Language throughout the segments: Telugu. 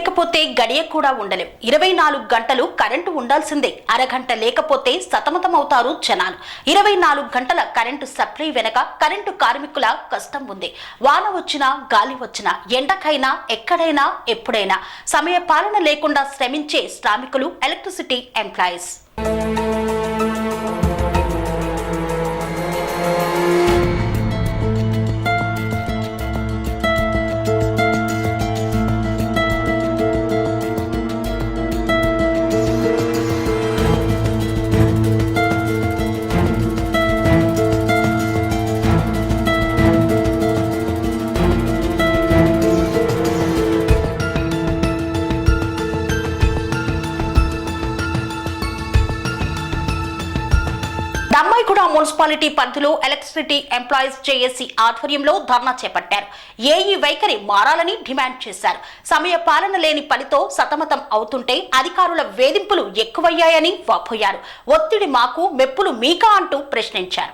లేకపోతే గడియ కూడా ఉండలేం. 24 గంటలు కరెంటు ఉండాల్సిందే. అరగంట లేకపోతే సతమతమవుతారు జనాలు. 24 గంటల కరెంటు సప్లై వెనక కరెంటు కార్మికుల కష్టం ఉంది. వాన వచ్చినా గాలి వచ్చినా ఎండకైనా ఎక్కడైనా ఎప్పుడైనా సమయ పాలన లేకుండా శ్రమించే శ్రామికులు ఎలక్ట్రిసిటీ ఎంప్లాయీస్. దమ్మాయిగూడ మున్సిపాలిటీ పరిధిలో ఎలక్ట్రిసిటీ ఎంప్లాయీస్ జేఏసీ ఆధ్వర్యంలో ధర్నా చేపట్టారు. ఏఈ వైఖరి మారాలని డిమాండ్ చేశారు. సమయ పాలన లేని పనితో సతమతం అవుతుంటే అధికారుల వేధింపులు ఎక్కువయ్యాయని వాపోయారు. ఒత్తిడి మాకు మెప్పులు మీకా అంటూ ప్రశ్నించారు.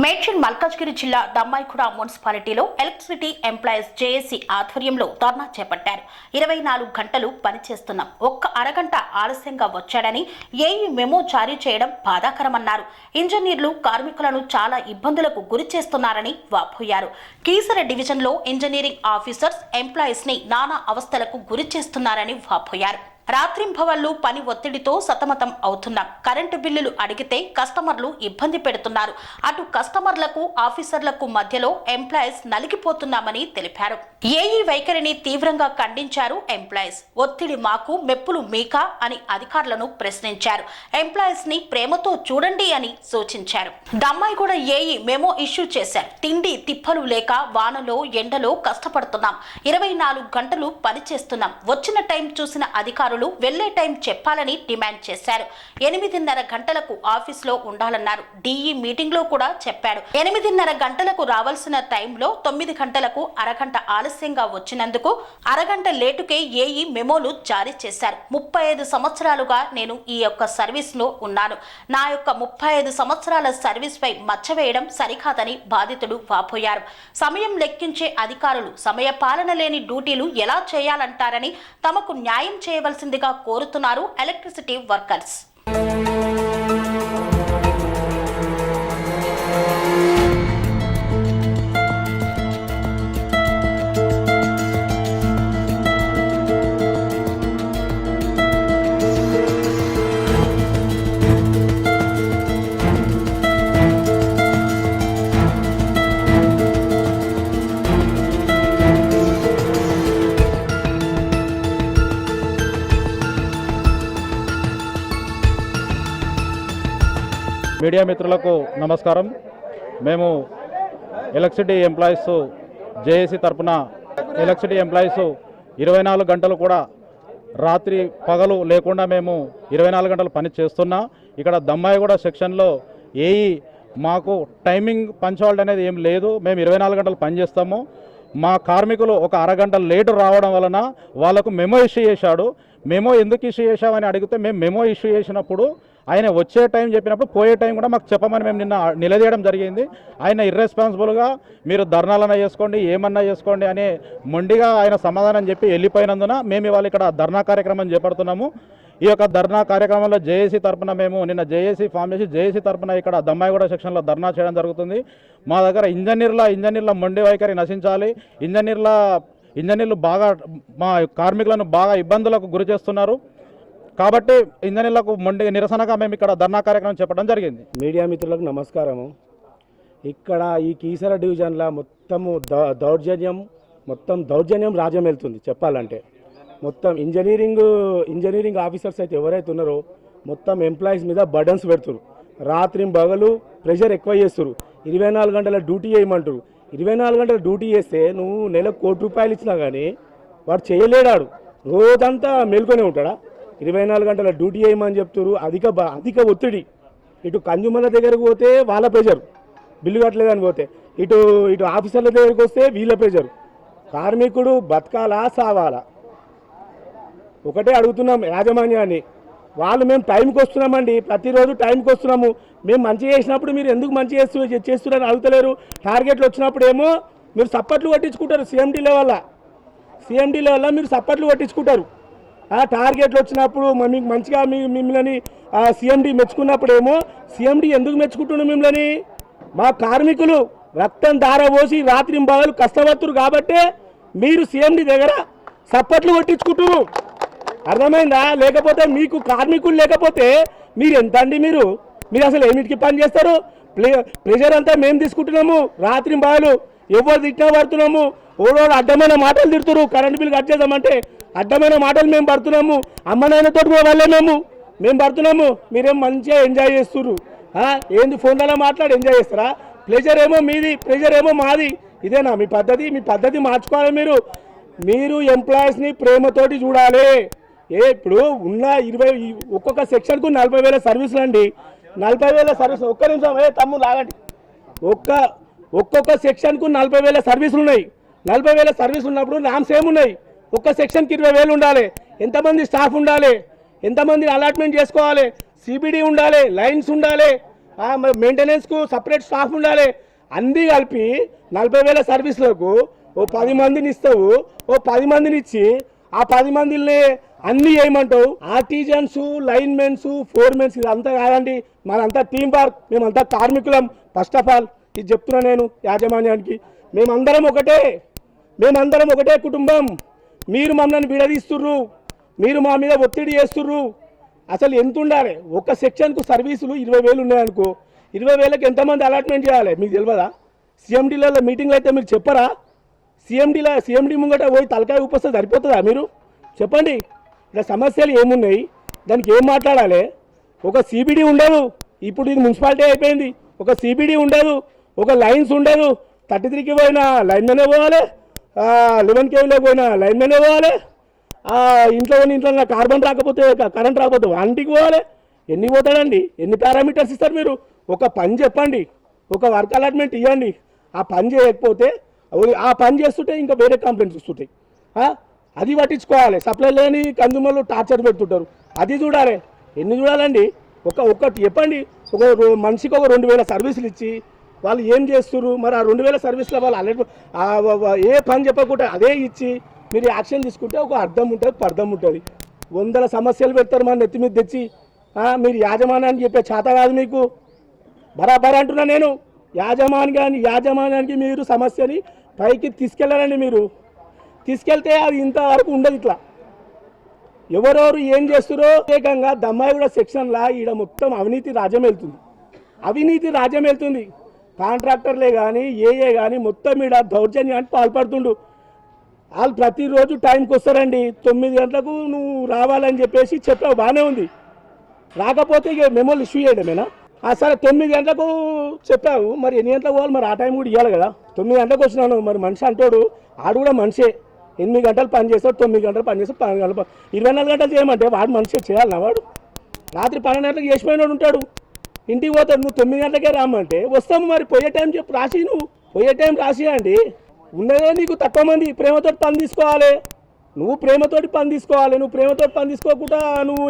మేడ్చల్ మల్కాజ్గిరి జిల్లా దమ్మాయిగూడ మున్సిపాలిటీలో ఎలక్ట్రిసిటీ ఎంప్లాయీస్ జేఏసీ ఆధ్వర్యంలో ధర్నా చేపట్టారు. 24 గంటలు పనిచేస్తున్నాం, ఒక్క అరగంట ఆలస్యంగా వచ్చాడని ఏఈ మెమో జారీ చేయడం బాధాకరమన్నారు. ఇంజనీర్లు కార్మికులను చాలా ఇబ్బందులకు గురి చేస్తున్నారని వాపోయారు. కీసర డివిజన్లో ఇంజనీరింగ్ ఆఫీసర్స్ ఎంప్లాయీస్ ని నానా అవస్థలకు గురి చేస్తున్నారని వాపోయారు. రాత్రింభవళ్లు పని ఒత్తిడితో సతమతం అవుతున్నాం. కరెంటు బిల్లులు అడిగితే కస్టమర్లు ఇబ్బంది పెడుతున్నారు. అటు కస్టమర్లకు ఆఫీసర్లకు మధ్యలో ఎంప్లాయీస్ నలిగిపోతున్నామని తెలిపారు. ఏఈ వైఖరిని తీవ్రంగా ఖండించారు ఎంప్లాయీస్. ఒత్తిడి మాకు మెప్పులు మీకా అని అధికారులను ప్రశ్నించారు. ఎంప్లాయీస్ ని ప్రేమతో చూడండి అని సూచించారు. దమ్మాయిగూడ ఏఈ మెమో ఇష్యూ చేశారు. తిండి తిప్పలు లేక వానలో ఎండలో కష్టపడుతున్నాం. 24 గంటలు పనిచేస్తున్నాం. వచ్చిన టైం చూసిన అధికారులు వెళ్లే టైం చెప్పాలని డిమాండ్ చేశారు. 8:30 గంటలకు ఆఫీసులో ఉండాలన్నారు. డిఈ మీటింగ్ లో కూడా చెప్పాడు. 8:30 గంటలకు రావాల్సిన టైంలో 9 గంటలకు అరగంట ఆలస్యంగా వచ్చినందుకు అరగంట లేటుకే ఏఈ మెమోలు జారీ చేశారు. 35 సంవత్సరాలుగా నేను ఈ యొక్క సర్వీస్ లో ఉన్నాను. నా యొక్క 35 సంవత్సరాల సర్వీస్ పై మచ్చ వేయడం సరికాదని బాధితుడు వాపోయారు. సమయం లెక్కించే అధికారులు సమయ పాలన లేని డ్యూటీలు ఎలా చేయాలంటారని తమకు న్యాయం చేయవలసిందిగా కోరుతున్నారు ఎలక్ట్రిసిటీ వర్కర్స్. మీడియా మిత్రులకు నమస్కారం. మేము ఎలక్ట్రిసిటీ ఎంప్లాయీస్ జేఏసీ తరఫున ఎలక్ట్రిసిటీ ఎంప్లాయీస్ 24 గంటలు కూడా రాత్రి పగలు లేకుండా మేము 24 గంటలు పని చేస్తున్నాం. ఇక్కడ దమ్మాయిగూడ సెక్షన్లో ఏఈ మాకు టైమింగ్ పంచాలిటీ అనేది ఏం లేదు. మేము 24 గంటలు పని చేస్తాము. మా కార్మికులు ఒక అరగంట లేటు రావడం వలన వాళ్ళకు మెమో ఇష్యూ చేశాడు. మెమో ఎందుకు ఇష్యూ చేశామని అడిగితే మేము మెమో ఇష్యూ చేసినప్పుడు ఆయన వచ్చే టైం చెప్పినప్పుడు పోయే టైం కూడా మాకు చెప్పమని మేము నిన్న నిలదీయడం జరిగింది. ఆయన ఇర్రెస్పాన్సిబుల్గా మీరు ధర్నాలన్నా చేసుకోండి ఏమన్నా చేసుకోండి అని మొండిగా ఆయన సమాధానం చెప్పి వెళ్ళిపోయినందున మేము ఇవాళ ఇక్కడ ధర్నా కార్యక్రమం చేపడుతున్నాము. ఈ యొక్క ధర్నా కార్యక్రమంలో జేఏసీ తరఫున మేము నిన్న జేఏసీ ఫామ్ చేసి జేఏసీ తరఫున ఇక్కడ దమ్మాయిగూడ సెక్షన్లో ధర్నా చేయడం జరుగుతుంది. మా దగ్గర ఇంజనీర్ల మొండి వైఖరి నశించాలి. ఇంజనీర్లు బాగా మా కార్మికులను బాగా ఇబ్బందులకు గురి చేస్తున్నారు. కాబట్టి ఇంజనీర్లకు నిరసనగా మేము ఇక్కడ ధర్నా కార్యక్రమం చెప్పడం జరిగింది. మీడియా మిత్రులకు నమస్కారము. ఇక్కడ ఈ కీసర డివిజన్లో మొత్తము దౌర్జన్యం రాజ్యం వెళ్తుంది. చెప్పాలంటే మొత్తం ఇంజనీరింగ్ ఆఫీసర్స్ అయితే ఎవరైతే ఉన్నారో మొత్తం ఎంప్లాయీస్ మీద బర్డన్స్ పెడుతున్నారు. రాత్రి పగలు ప్రెషర్ ఎక్కువ చేస్తారు. 24 గంటల డ్యూటీ చేయమంటారు. 24 గంటల డ్యూటీ చేస్తే నువ్వు నెలకు ₹1 కోటి ఇచ్చినా కానీ వాడు చేయలేడాడు, రోజంతా మేల్కొనే ఉంటాడా? 24 గంటల డ్యూటీ చేయమని చెప్తారు. అధిక ఒత్తిడి. ఇటు కన్జ్యూమర్ల దగ్గరకు పోతే వాళ్ళ ప్రెషర్, బిల్లు కట్టలేదని పోతే ఇటు ఆఫీసర్ల దగ్గరికి వస్తే వీళ్ళ ప్రెషర్. కార్మికుడు బతకాలా సావాలా? ఒకటే అడుగుతున్నాం యాజమాన్యాన్ని. వాళ్ళు మేము టైంకి వస్తున్నామండి, ప్రతిరోజు టైంకి వస్తున్నాము. మేము మంచి చేసినప్పుడు మీరు ఎందుకు మంచి చేస్తున్నారని అడుగుతలేరు. టార్గెట్లు వచ్చినప్పుడు ఏమో మీరు సప్పట్లు పట్టించుకుంటారు. సిఎండి లెవెల్లో మీరు సప్పట్లు పట్టించుకుంటారు. ఆ టార్గెట్లు వచ్చినప్పుడు మీకు మంచిగా మిమ్మల్ని సిఎండి మెచ్చుకున్నప్పుడేమో సిఎండి ఎందుకు మెచ్చుకుంటున్నాం మిమ్మల్ని? మా కార్మికులు రక్తం దారపోసి రాత్రింబగలు కష్టపడుతున్నారు కాబట్టే మీరు సిఎండి దగ్గర సప్పట్లు కొట్టించుకుంటున్నారు. అర్థమైందా? లేకపోతే మీకు కార్మికులు లేకపోతే మీరు ఎంత అండి? మీరు అసలు ఏమిటికి పని చేస్తారు? ప్రెషర్ అంతా మేము తీసుకుంటున్నాము. రాత్రింబగలు ఎవరు తిట్టినా పడుతున్నాము. ఓడోడు అడ్డమైన మాటలు తిడుతున్నారు. కరెంట్ బిల్ కట్ చేద్దామంటే అడ్డమైన మాటలు మేము పడుతున్నాము. అమ్మనాయనతో వాళ్ళే మేము పడుతున్నాము. మీరేం మంచిగా ఎంజాయ్ చేస్తున్నారు. ఏంది ఫోన్లలో మాట్లాడి ఎంజాయ్ చేస్తారా? ప్రెషర్ ఏమో మీది, ప్రెషర్ ఏమో మాది. ఇదేనా మీ పద్ధతి? మీ పద్ధతి మార్చుకోవాలి. మీరు ఎంప్లాయీస్ని ప్రేమతోటి చూడాలి. ఇప్పుడు ఉన్న ఒక్కొక్క సెక్షన్కు 40,000 సర్వీసులు అండి. 40,000 సర్వీసులు. ఒక్క నిమిషం తమ్ముడు లాగండి. ఒక్కొక్క సెక్షన్కు 40,000 సర్వీసులు ఉన్నాయి. 40,000 సర్వీసులు ఉన్నప్పుడు నామ్స్ ఏమున్నాయి? ఒక్క సెక్షన్కి 20,000 ఉండాలి. ఎంతమంది స్టాఫ్ ఉండాలి? ఎంతమంది అలాట్మెంట్ చేసుకోవాలి? సిబిడి ఉండాలి, లైన్స్ ఉండాలి, మెయింటెనెన్స్కు సపరేట్ స్టాఫ్ ఉండాలి. అన్నీ కలిపి 40,000 సర్వీసులకు ఓ 10 మందిని ఇస్తావు. ఓ 10 మందిని ఇచ్చి ఆ 10 మందిని అన్నీ చేయమంటావు. ఆర్టిజన్స్, లైన్మెన్స్, ఫోర్మెన్స్ ఇదంతా కాదండి. మనంతా టీం వర్క్. మేమంతా కార్మికులం. ఫస్ట్ ఆఫ్ ఆల్ ఇది చెప్తున్నా నేను యాజమాన్యానికి. మేమందరం ఒకటే కుటుంబం. మీరు మమ్మల్ని విడదీస్తుర్రు. మీరు మా మీద ఒత్తిడి చేస్తుర్రు. అసలు ఎంత ఉండాలి? ఒక సెక్షన్కు సర్వీసులు 20,000 ఉన్నాయనుకో, 20,000కి ఎంతమంది అలాట్మెంట్ చేయాలి మీకు తెలియదా? సిఎండీలలో మీటింగ్లు అయితే మీరు చెప్పరా? సిఎండి ముంగట పోయి తలకాయ ఊపొస్తే సరిపోతుందా? మీరు చెప్పండి. ఇలా సమస్యలు ఏమున్నాయి, దానికి ఏం మాట్లాడాలి? ఒక సిబిడి ఉండదు. ఇప్పుడు ఇది మున్సిపాలిటీ అయిపోయింది. ఒక సిబిడి ఉండదు, ఒక లైన్స్ ఉండదు. 33కి పోయినా లైన్మెనే పోవాలి, 11 కేవీలోకి పోయినా లైన్మెనే పోవాలి. ఇంట్లో కార్బన్ రాకపోతే, కరెంట్ రాకపోతే వాంటికి పోవాలి. ఎన్ని పోతాడండి? ఎన్ని పారామీటర్స్ ఇస్తారు మీరు? ఒక పని చెప్పండి, ఒక వర్క్ అలాట్మెంట్ ఇవ్వండి. ఆ పని చేయకపోతే ఆ పని చేస్తుంటే ఇంకా వేరే కంప్లైంట్స్ వస్తుంటాయి. అది పట్టించుకోవాలి. సప్లై లేని కన్జ్యూమర్లు టార్చర్ పెడుతుంటారు. అది చూడాలి. ఎన్ని చూడాలండి? ఒక్కటి చెప్పండి. మనిషికి ఒక 2,000 సర్వీసులు ఇచ్చి వాళ్ళు ఏం చేస్తున్నారు? మరి ఆ 2,000 సర్వీసుల వాళ్ళు ఏ పని చెప్పకుండా అదే ఇచ్చి మీరు యాక్షన్ తీసుకుంటే ఒక అర్థం ఉంటుంది, పర్థం ఉంటుంది. 100 సమస్యలు పెడతారు మన నెత్తి మీద తెచ్చి. మీరు యాజమాన్యానికి చెప్పే చేత కాదు మీకు. బరాబర్ అంటున్నా నేను. యాజమాన్యానికి మీరు సమస్యని పైకి తీసుకెళ్ళాలండి. మీరు తీసుకెళ్తే అది ఇంతవరకు ఉండదు. ఇట్లా ఎవరెవరు ఏం చేస్తారో ఏకంగా దమ్మాయిగూడ సెక్షన్లా ఈడ మొత్తం అవినీతి రాజ్యం వెళ్తుంది. కాంట్రాక్టర్లే కానీ ఏఏ కానీ మొత్తం ఈడ దౌర్జన్యానికి పాల్పడుతుండు. వాళ్ళు ప్రతిరోజు టైంకి వస్తారండి. 9 గంటలకు నువ్వు రావాలని చెప్పేసి చెప్పావు, బాగానే ఉంది. రాకపోతే ఇక మెమోలు ఇష్యూ చేయడమేనా? సరే 9 గంటలకు చెప్పావు, మరి ఎన్ని గంటలకు పోవాలి? మరి ఆ టైం కూడా ఇవ్వాలి కదా. 9 గంటలకు వచ్చినాను, మరి మనిషి అంటాడు. ఆడు కూడా మనిషే. 8 గంటలు పని చేస్తాడు, 9 గంటలు పని చేస్తాడు, 12 గంటలు 24 గంటలు చేయమంటే వాడు మనిషి చేయాలన్నా? వాడు రాత్రి 12 గంటలకు చేసిపోయినాడు ఉంటాడు. ఇంటికి పోతాడు. నువ్వు 9 గంటలకే రామంటే వస్తాము. మరి పోయే టైం చెప్పు, రాసి. నువ్వు పోయే టైం రాసియండి. ఉన్నదే నీకు తక్కువ మంది. ప్రేమతో పని తీసుకోవాలి. నువ్వు ప్రేమతోటి పని తీసుకోకుండా నువ్వు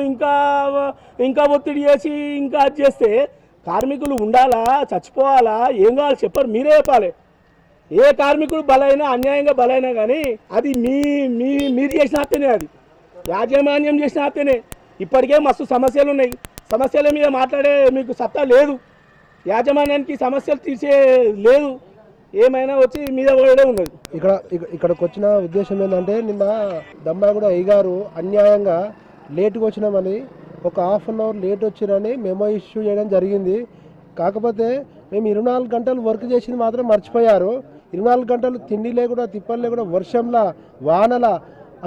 ఇంకా ఒత్తిడి చేసి ఇంకా అది చేస్తే కార్మికులు ఉండాలా, చచ్చిపోవాలా, ఏం కావాలి చెప్పరు? మీరే చెప్పాలి. ఏ కార్మికుడు బలైనా, అన్యాయంగా బలైనా కానీ అది మీరు చేసిన హత్యనే. అది యాజమాన్యం చేసిన హత్యనే. ఇప్పటికే మస్తు సమస్యలు ఉన్నాయి. సమస్యల మీద మాట్లాడే మీకు సత్తా లేదు. యాజమాన్యానికి సమస్యలు తీర్చే లేదు. ఏమైనా వచ్చి మీద పడే ఉన్నది. ఇక్కడికి వచ్చిన ఉద్దేశం ఏంటంటే, నిన్న దమ్మాయిగూడ అయ్యగారు అన్యాయంగా లేటుగా వచ్చినామని, ఒక ½ అన్ అవర్ లేట్ వచ్చిరని మెమో ఇష్యూ చేయడం జరిగింది. కాకపోతే మేము 24 గంటలు వర్క్ చేసింది మాత్రం మర్చిపోయారు. 24 గంటలు తిండి లేకుండా, తిప్పలు లేకుండా, వర్షంలా, వానలా,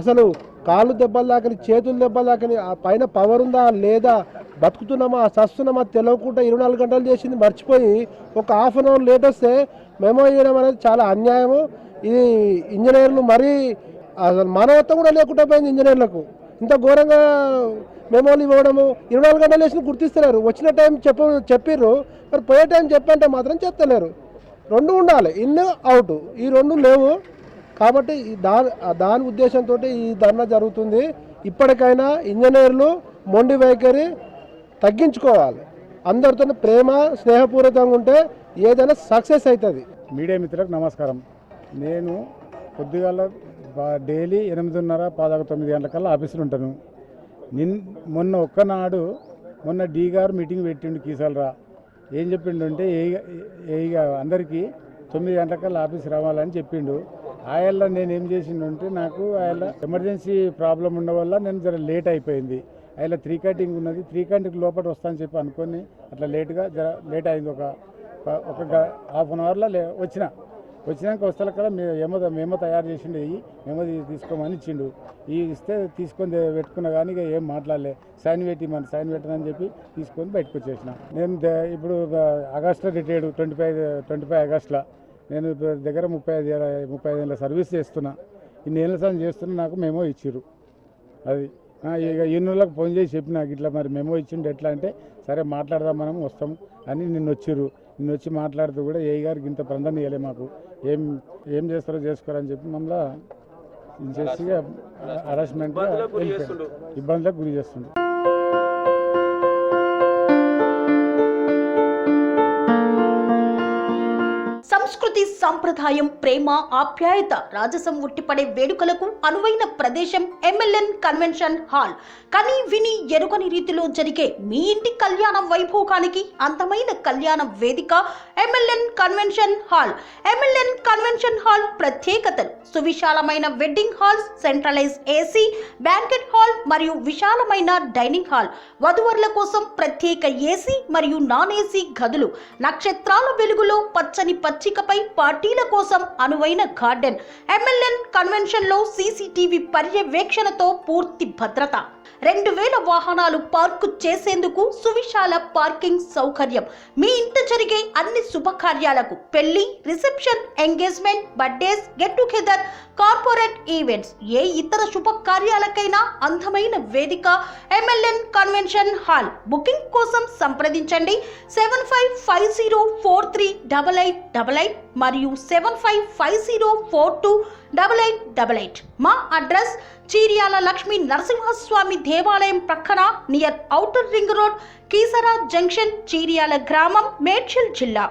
అసలు కాళ్ళు దెబ్బలు దాకని, చేతులు దెబ్బలు దాకని, ఆ పైన పవర్ ఉందా లేదా, బతుకుతున్నామా చస్తున్నామా తెలియకుండా 24 గంటలు చేసింది మర్చిపోయి ఒక ½ అన్ అవర్ లేట్ వస్తే మెమో ఇవ్వడం అనేది చాలా అన్యాయము. ఇది ఇంజనీర్లు మరీ అసలు మానవత్వం కూడా లేకుండా పోయింది ఇంజనీర్లకు. ఇంత ఘోరంగా మెమోలు ఇవ్వడము, 24 గంటలు వేసిన గుర్తిస్తలేరు. వచ్చిన టైం చెప్పిర్రు, మరి పోయే టైం చెప్పంటే మాత్రం చెప్తలేరు. 2 ఉండాలి, ఇన్ అవుట్, ఈ 2 లేవు. కాబట్టి దాని ఉద్దేశంతో ఈ ధర్నా జరుగుతుంది. ఇప్పటికైనా ఇంజనీర్లు మొండి వైఖరి తగ్గించుకోవాలి. అందరితో ప్రేమ స్నేహపూర్వకంగా ఉంటే ఏదైనా సక్సెస్ అవుతుంది. మీడియా మిత్రులకు నమస్కారం. నేను పొద్దుగాల డైలీ 8:30, 9 గంటలకల్లా ఆఫీసులో ఉంటాను. మొన్న డి గారు మీటింగ్ పెట్టిండు కీసాలరా. ఏం చెప్పిండు అంటే ఏగా అందరికీ 9 గంటలకల్లా ఆఫీస్ రావాలని చెప్పిండు. ఆయల్ల నేను ఏం చేసిండు, నాకు ఆయల్ల ఎమర్జెన్సీ ప్రాబ్లం ఉండడం వల్ల నేను జర లేట్ అయిపోయింది. ఆయన 3 కటింగ్ ఉన్నది, 3 కటింగ్ లోపల వస్తానని చెప్పి అనుకొని అట్లా లేట్ అయింది. ఒక హాఫ్ అన్ అవర్లో వచ్చినాక వస్తాల కదా మేమో తయారు చేసిండు. మేమో తీసుకోమని ఇచ్చిండు. ఇస్తే తీసుకొని పెట్టుకున్నా కానీ ఇక ఏం మాట్లాడలే. సైన్ పెట్టనని చెప్పి తీసుకొని బయటకు వచ్చేసిన. నేను ఇప్పుడు ఆగస్టులో రిటైర్డ్, 25 ఆగస్టులో. నేను దగ్గర 35 ఏళ్ళ సర్వీస్ చేస్తున్నా. ఇన్ని ఏళ్ళ సార్ చేస్తున్నా. నాకు మేమో ఇచ్చిర్రు. అది ఇక యూనియన్లకు ఫోన్ చేసి చెప్పిన, ఇట్లా మరి మెమో ఇచ్చిండు ఎట్లా అంటే, సరే మాట్లాడదాం మనం వస్తాం అని నిన్న వచ్చి మాట్లాడుతూ కూడా ఏ గారికి ఇంత ప్రాధాన్యం ఇవ్వలే. మాకు ఏం చేస్తారో చేసుకోరని చెప్పి మమ్మల్ని చేసి హరాస్మెంట్ ఇబ్బందులకు గురి చేస్తుంది. సంస్కృతి, సంప్రదాయం, ప్రేమ, ఆప్యాయత, రాజసం ఉట్టిపడే వేడుకలకు అనువైన ప్రదేశం MLN కన్వెన్షన్ హాల్. కని విని ఎరుగని రీతిలో జరిగే మీ ఇంటి కళ్యాణ వైభోగానికి అందమైన కళ్యాణ వేదిక MLN convention hall. MLN convention hall ప్రత్యేకతలు: సువిశాలమైన wedding halls, centralize AC, banquet hall మరియు విశాలమైన డైనింగ్ హాల్. వధువరుల కోసం ప్రత్యేక AC మరియు నాన్ AC గదులు. నక్షత్రాల వెలుగులో పచ్చని పచ్చికపై పార్టీల కోసం అనువైన గార్డెన్. MLN కన్వెన్షన్ లో CCTV పర్యవేక్షణతో పూర్తి భద్రత. 2000 వాహనాలు పార్కు చేసేందుకు సువిశాల పార్కింగ్ సౌకర్యం. మీ ఇంట జరిగే అన్ని శుభకార్యాలకు, పెళ్లి, reception, engagement, birthdays, get together, corporate events, ఏ ఇతర శుభకార్యాలకైనా అందమైన వేదిక MLN కన్వెన్షన్ హాల్. బుకింగ్ కోసం సంప్రదించండి 7550438888 మరియు 7550428888. మా అడ్రస్ చీర్యాల లక్ష్మీ నరసింహస్వామి దేవాలయం ప్రక్కన, near outer ring road, Keesara junction, Cheeryal గ్రామం, మేడ్చల్ జిల్లా.